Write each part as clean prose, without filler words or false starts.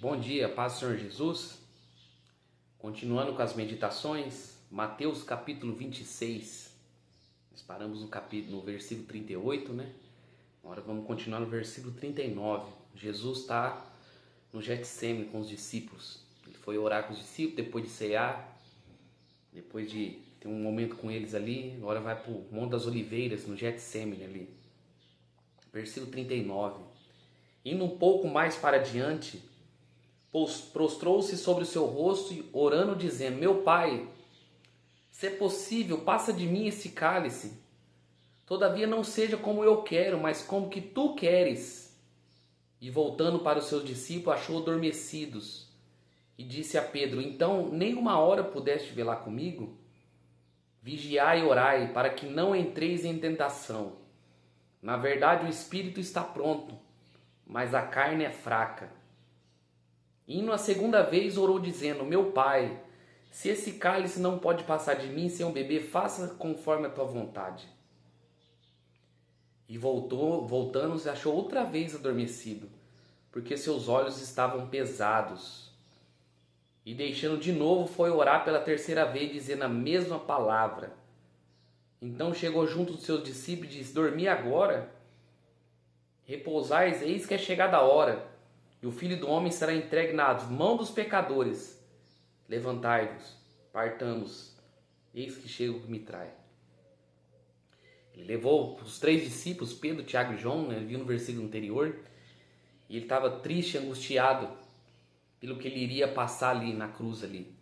Bom dia, paz do Senhor Jesus. Continuando com as meditações, Mateus capítulo 26. Nós paramos no versículo 38, né? Agora vamos continuar no versículo 39. Jesus está no Getsêmani com os discípulos. Ele foi orar com os discípulos, depois de cear, depois de ter um momento com eles ali. Agora vai para o Monte das Oliveiras, no Getsêmani ali. Versículo 39. Indo um pouco mais para diante, prostrou-se sobre o seu rosto e orando, dizendo: Meu Pai, se é possível, passa de mim esse cálice. Todavia não seja como eu quero, mas como que tu queres. E voltando para os seus discípulos, achou adormecidos. E disse a Pedro: Então nem uma hora pudeste velar comigo? Vigiai e orai, para que não entreis em tentação. Na verdade o espírito está pronto, mas a carne é fraca. Indo a segunda vez, orou dizendo: Meu Pai, se esse cálice não pode passar de mim sem eu beber, faça conforme a tua vontade. E voltando-se, achou outra vez adormecido, porque seus olhos estavam pesados. E deixando de novo, foi orar pela terceira vez, dizendo a mesma palavra. Então chegou junto dos seus discípulos e disse: Dormi agora? Repousais, eis que é chegada a hora, e o Filho do Homem será entregue nas mãos dos pecadores. Levantai-vos, partamos, eis que chega o que me trai. Ele levou os três discípulos, Pedro, Tiago e João, né? Viu no versículo anterior, e ele estava triste, angustiado, pelo que ele iria passar ali na cruz ali.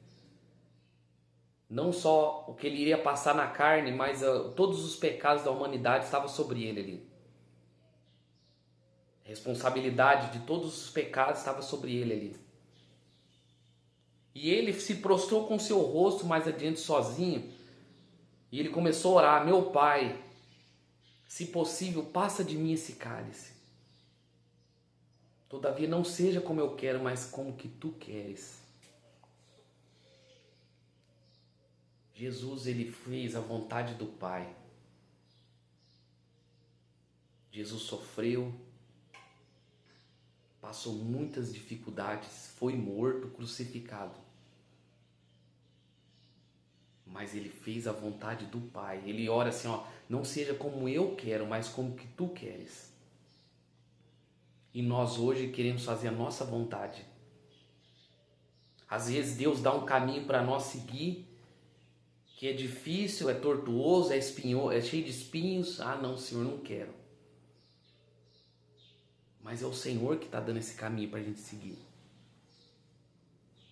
Não só o que ele iria passar na carne, mas todos os pecados da humanidade estavam sobre ele ali. A responsabilidade de todos os pecados estava sobre ele ali. E ele se prostrou com seu rosto mais adiante sozinho, e ele começou a orar: Meu Pai, se possível, passa de mim esse cálice. Todavia não seja como eu quero, mas como que tu queres. Jesus, ele fez a vontade do Pai. Jesus sofreu, passou muitas dificuldades, foi morto, crucificado. Mas ele fez a vontade do Pai. Ele ora assim, ó: não seja como eu quero, mas como que tu queres. E nós hoje queremos fazer a nossa vontade. Às vezes Deus dá um caminho para nós seguir, que é difícil, é tortuoso, é cheio de espinhos. Ah não, Senhor, não quero. Mas é o Senhor que está dando esse caminho para a gente seguir.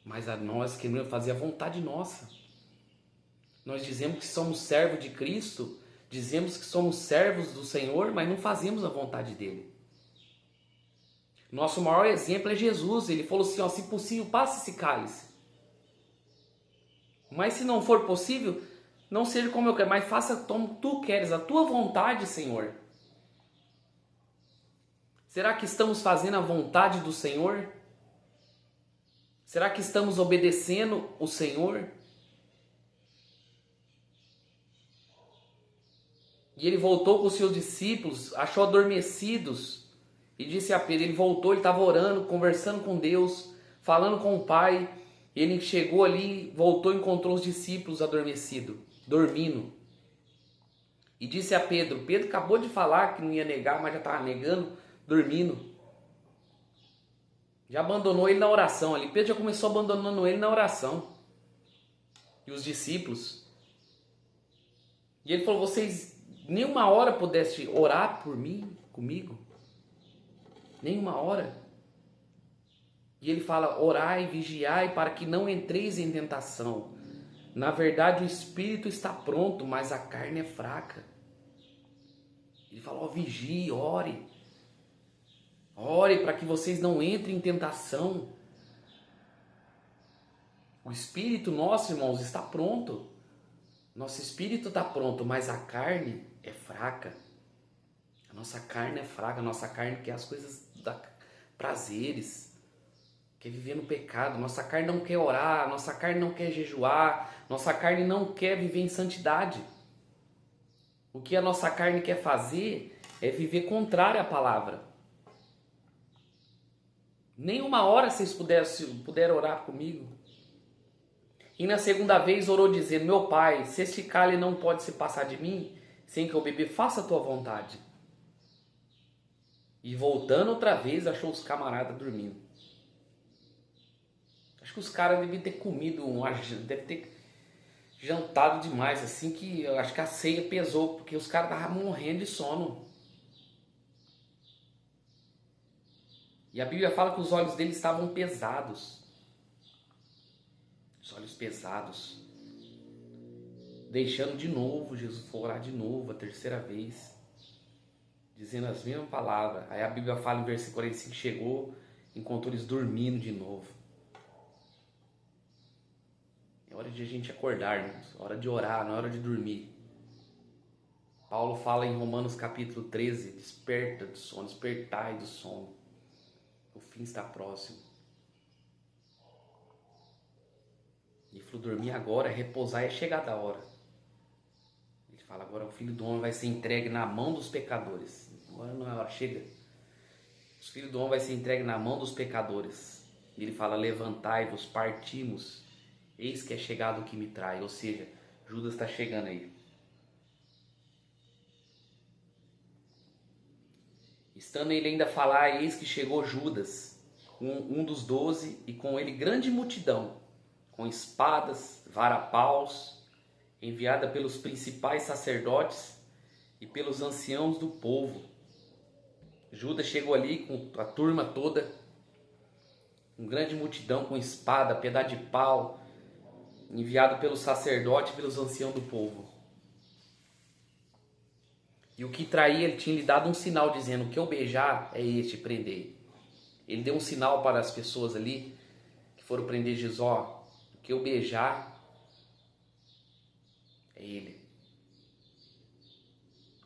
Mas a nós queremos fazer a vontade nossa. Nós dizemos que somos servos de Cristo, dizemos que somos servos do Senhor, mas não fazemos a vontade dele. Nosso maior exemplo é Jesus. Ele falou assim, ó: se possível, passe esse cálice. Mas se não for possível, não seja como eu quero, mas faça como tu queres, a tua vontade, Senhor. Será que estamos fazendo a vontade do Senhor? Será que estamos obedecendo o Senhor? E ele voltou com os seus discípulos, achou adormecidos, e disse a Pedro: ele voltou, ele estava orando, conversando com Deus, falando com o Pai. Ele chegou ali, voltou e encontrou os discípulos adormecidos, dormindo. E disse a Pedro: Pedro acabou de falar que não ia negar, mas já estava negando, dormindo. Já abandonou ele na oração ali. Pedro já começou abandonando ele na oração. E os discípulos. E ele falou: vocês nenhuma hora pudeste orar por mim, comigo? Nenhuma hora. E ele fala: orai, vigiai, para que não entreis em tentação. Na verdade o espírito está pronto, mas a carne é fraca. Ele fala: ó, vigie, ore. Ore para que vocês não entrem em tentação. O espírito nosso, irmãos, está pronto. Nosso espírito está pronto, mas a carne é fraca. A nossa carne é fraca, a nossa carne quer as coisas prazeres, quer viver no pecado. Nossa carne não quer orar, nossa carne não quer jejuar, nossa carne não quer viver em santidade. O que a nossa carne quer fazer é viver contrário à palavra. Nem uma hora vocês puderam orar comigo. E na segunda vez orou dizendo: meu pai, se este cálice não pode se passar de mim, sem que eu beber, faça a tua vontade. E voltando outra vez, achou os camaradas dormindo. Acho que os caras devem ter comido, deve ter jantado demais, assim, que eu acho que a ceia pesou, porque os caras estavam morrendo de sono. E a Bíblia fala que os olhos deles estavam pesados. Os olhos pesados. Deixando de novo, Jesus foi orar de novo, a terceira vez. Dizendo as mesmas palavras. Aí a Bíblia fala em versículo 45, chegou, encontrou eles dormindo de novo. É hora de a gente acordar, irmãos. É hora de orar, não é hora de dormir. Paulo fala em Romanos capítulo 13, desperta do sono, despertai do sono. O fim está próximo. Ele falou, dormir agora, repousar é chegada a hora. Ele fala, agora o Filho do Homem vai ser entregue na mão dos pecadores. Agora não é hora, chega. O Filho do Homem vai ser entregue na mão dos pecadores. E ele fala, levantai-vos, partimos. Eis que é chegado o que me trai. Ou seja, Judas está chegando aí. Estando ele ainda a falar, eis que chegou Judas, um dos 12, e com ele grande multidão, com espadas, varapaus, enviada pelos principais sacerdotes e pelos anciãos do povo. Judas chegou ali com a turma toda, com grande multidão, com espada, pedaço de pau, enviado pelos sacerdotes e pelos anciãos do povo. E o que traía, ele tinha lhe dado um sinal dizendo, o que eu beijar é este, prendei. Ele deu um sinal para as pessoas ali, que foram prender Jesus, ó, o que eu beijar é ele.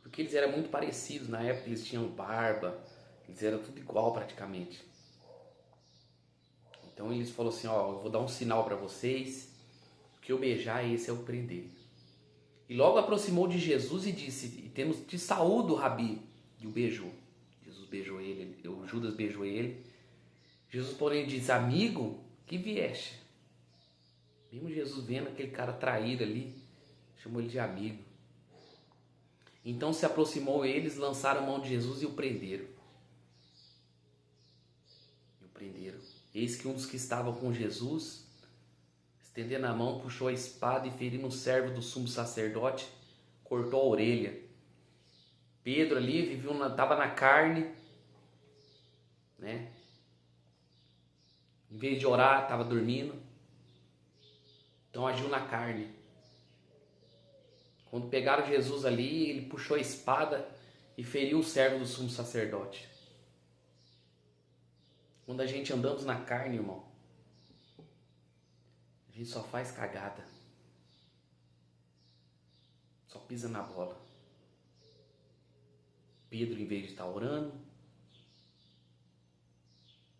Porque eles eram muito parecidos, na época eles tinham barba, eles eram tudo igual praticamente. Então eles falaram assim, ó, eu vou dar um sinal para vocês, o que eu beijar esse é o prender. E logo aproximou de Jesus e disse, e temos te saúdo, Rabi, e o beijou. Jesus beijou ele, Judas beijou ele. Jesus, porém, disse, amigo, que vieste? Mesmo Jesus vendo aquele cara traído ali, chamou ele de amigo. Então se aproximou eles, lançaram a mão de Jesus e o prenderam. Eis que um dos que estavam com Jesus, estendendo a mão, puxou a espada e ferindo o servo do sumo sacerdote, cortou a orelha. Pedro ali estava na carne, né? Em vez de orar, estava dormindo. Então agiu na carne. Quando pegaram Jesus ali, ele puxou a espada e feriu o servo do sumo sacerdote. Quando a gente andamos na carne, irmão, a gente só faz cagada. Só pisa na bola. Pedro, em vez de estar orando,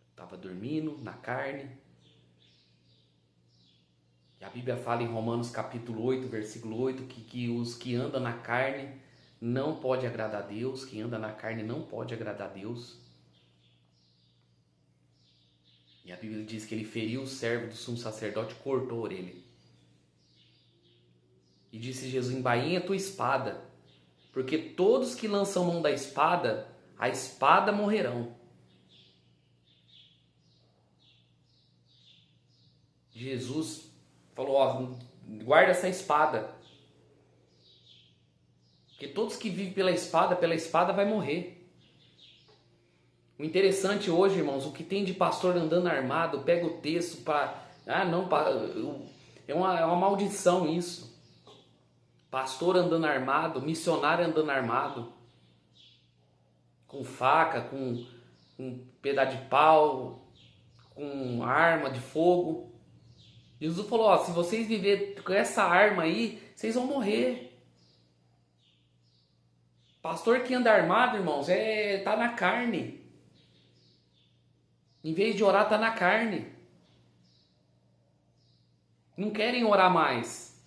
estava dormindo na carne. E a Bíblia fala em Romanos capítulo 8, versículo 8, que os que andam na carne não pode agradar a Deus. Quem anda na carne não pode agradar a Deus. E a Bíblia diz que ele feriu o servo do sumo sacerdote, cortou a orelha. E disse Jesus, embainha a tua espada, porque todos que lançam mão da espada, a espada morrerão. Jesus falou, ó, guarda essa espada. Porque todos que vivem pela espada vai morrer. O interessante hoje, irmãos, o que tem de pastor andando armado, pega o texto para... é uma maldição isso. Pastor andando armado, missionário andando armado, com faca, com pedaço de pau, com arma de fogo. Jesus falou, ó, se vocês viverem com essa arma aí, vocês vão morrer. Pastor que anda armado, irmãos, tá na carne. Em vez de orar, tá na carne. Não querem orar mais.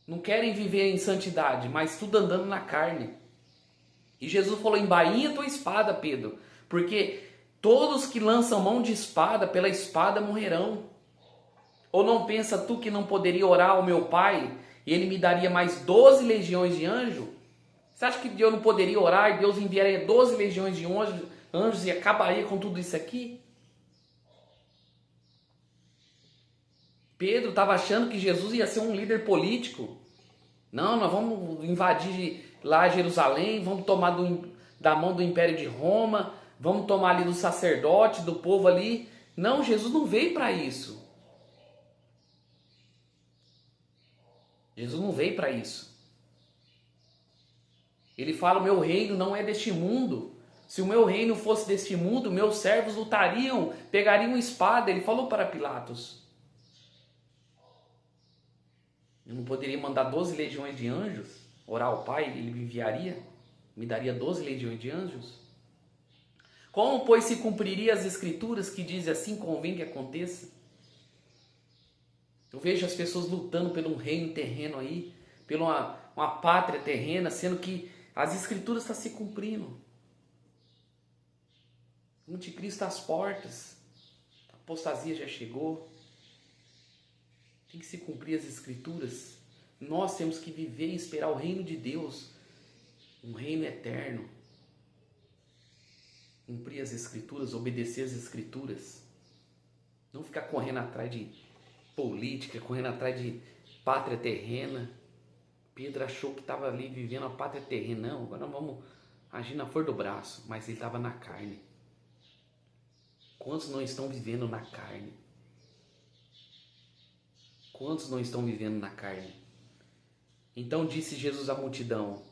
Não querem viver em santidade, mas tudo andando na carne. E Jesus falou, embainha tua espada, Pedro, porque Todos que lançam mão de espada, pela espada morrerão. Ou não pensa tu que não poderia orar ao meu Pai e Ele me daria mais 12 legiões de anjos? Você acha que eu não poderia orar e Deus enviaria 12 legiões de anjos e acabaria com tudo isso aqui? Pedro estava achando que Jesus ia ser um líder político. Não, nós vamos invadir lá Jerusalém, vamos tomar da mão do Império de Roma, vamos tomar ali do sacerdote, do povo ali. Não, Jesus não veio para isso. Jesus não veio para isso. Ele fala, o meu reino não é deste mundo. Se o meu reino fosse deste mundo, meus servos lutariam, pegariam espada. Ele falou para Pilatos. Eu não poderia mandar 12 legiões de anjos, orar ao Pai, Ele me enviaria, me daria 12 legiões de anjos? Como, pois, se cumpriria as escrituras que dizem assim convém que aconteça? Eu vejo as pessoas lutando por um reino terreno aí, por uma pátria terrena, sendo que as escrituras estão se cumprindo. O anticristo está às portas, a apostasia já chegou. Tem que se cumprir as escrituras. Nós temos que viver e esperar o reino de Deus, um reino eterno. Cumprir as escrituras, obedecer as escrituras. Não ficar correndo atrás de política, correndo atrás de pátria terrena. Pedro achou que estava ali vivendo a pátria terrena. Não, agora vamos agir na flor do braço. Mas ele estava na carne. Quantos não estão vivendo na carne? Quantos não estão vivendo na carne? Então disse Jesus à multidão: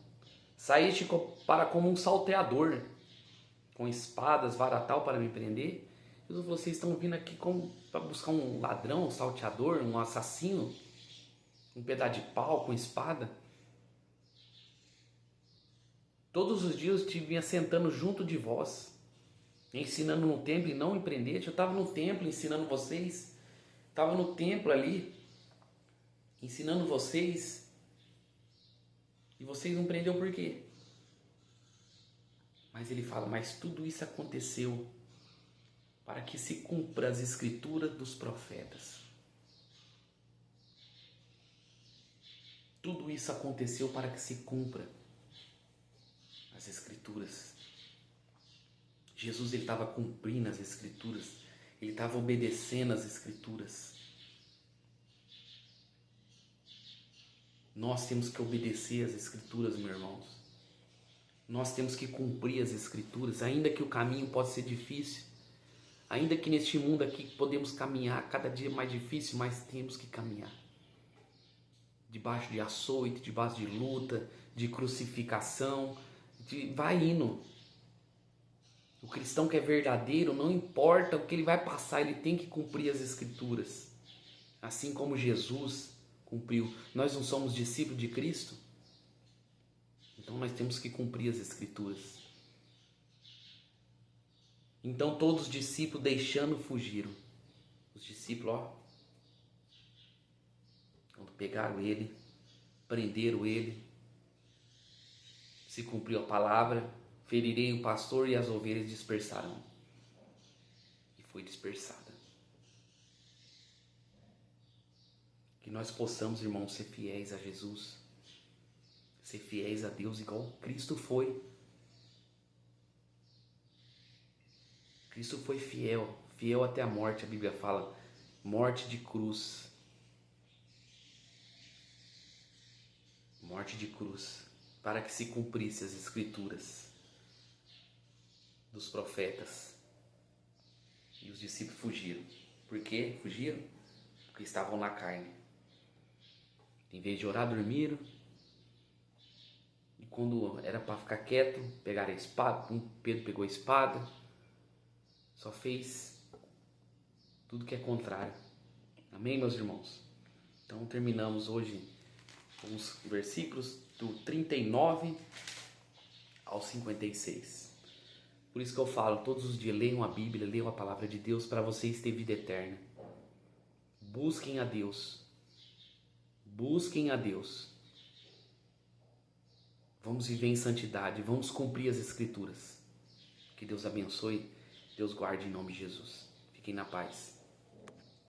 saíste para como um salteador, com espadas, varatal para me prender? Jesus falou, vocês estão vindo aqui para buscar um ladrão, um salteador, um assassino? Um pedaço de pau com espada? Todos os dias eu te vinha sentando junto de vós, ensinando no templo e não em prendete. Eu estava no templo ensinando vocês, estava no templo ali, ensinando vocês, e vocês não prenderam por quê? Mas ele fala, mas tudo isso aconteceu para que se cumpra as escrituras dos profetas. Tudo isso aconteceu para que se cumpra as escrituras. Jesus ele estava cumprindo as escrituras, ele estava obedecendo as escrituras. Nós temos que obedecer as escrituras, meus irmãos. Nós temos que cumprir as escrituras, ainda que o caminho possa ser difícil, ainda que neste mundo aqui podemos caminhar cada dia mais difícil, mas temos que caminhar. Debaixo de açoite, debaixo de luta, de crucificação, vai indo. O cristão que é verdadeiro, não importa o que ele vai passar, ele tem que cumprir as escrituras. Assim como Jesus cumpriu. Nós não somos discípulos de Cristo? Então nós temos que cumprir as escrituras. Então todos os discípulos deixando fugiram. Os discípulos, quando pegaram ele, prenderam ele, se cumpriu a palavra, ferirei o pastor e as ovelhas dispersarão. E foi dispersada. Que nós possamos, irmãos, ser fiéis a Jesus, ser fiéis a Deus igual Cristo foi. Cristo foi fiel, fiel até a morte, a Bíblia fala, morte de cruz. Morte de cruz, para que se cumprisse as escrituras dos profetas. E os discípulos fugiram. Por quê? Fugiram? Porque estavam na carne. Em vez de orar, dormiram. E quando era para ficar quieto, pegaram a espada. Pedro pegou a espada. Só fez tudo que é contrário. Amém, meus irmãos? Então terminamos hoje com os versículos do 39 ao 56. Por isso que eu falo, todos os dias leiam a Bíblia, leiam a palavra de Deus para vocês terem vida eterna. Busquem a Deus. Busquem a Deus. Vamos viver em santidade, vamos cumprir as escrituras. Que Deus abençoe Deus guarde em nome de Jesus. Fiquem na paz.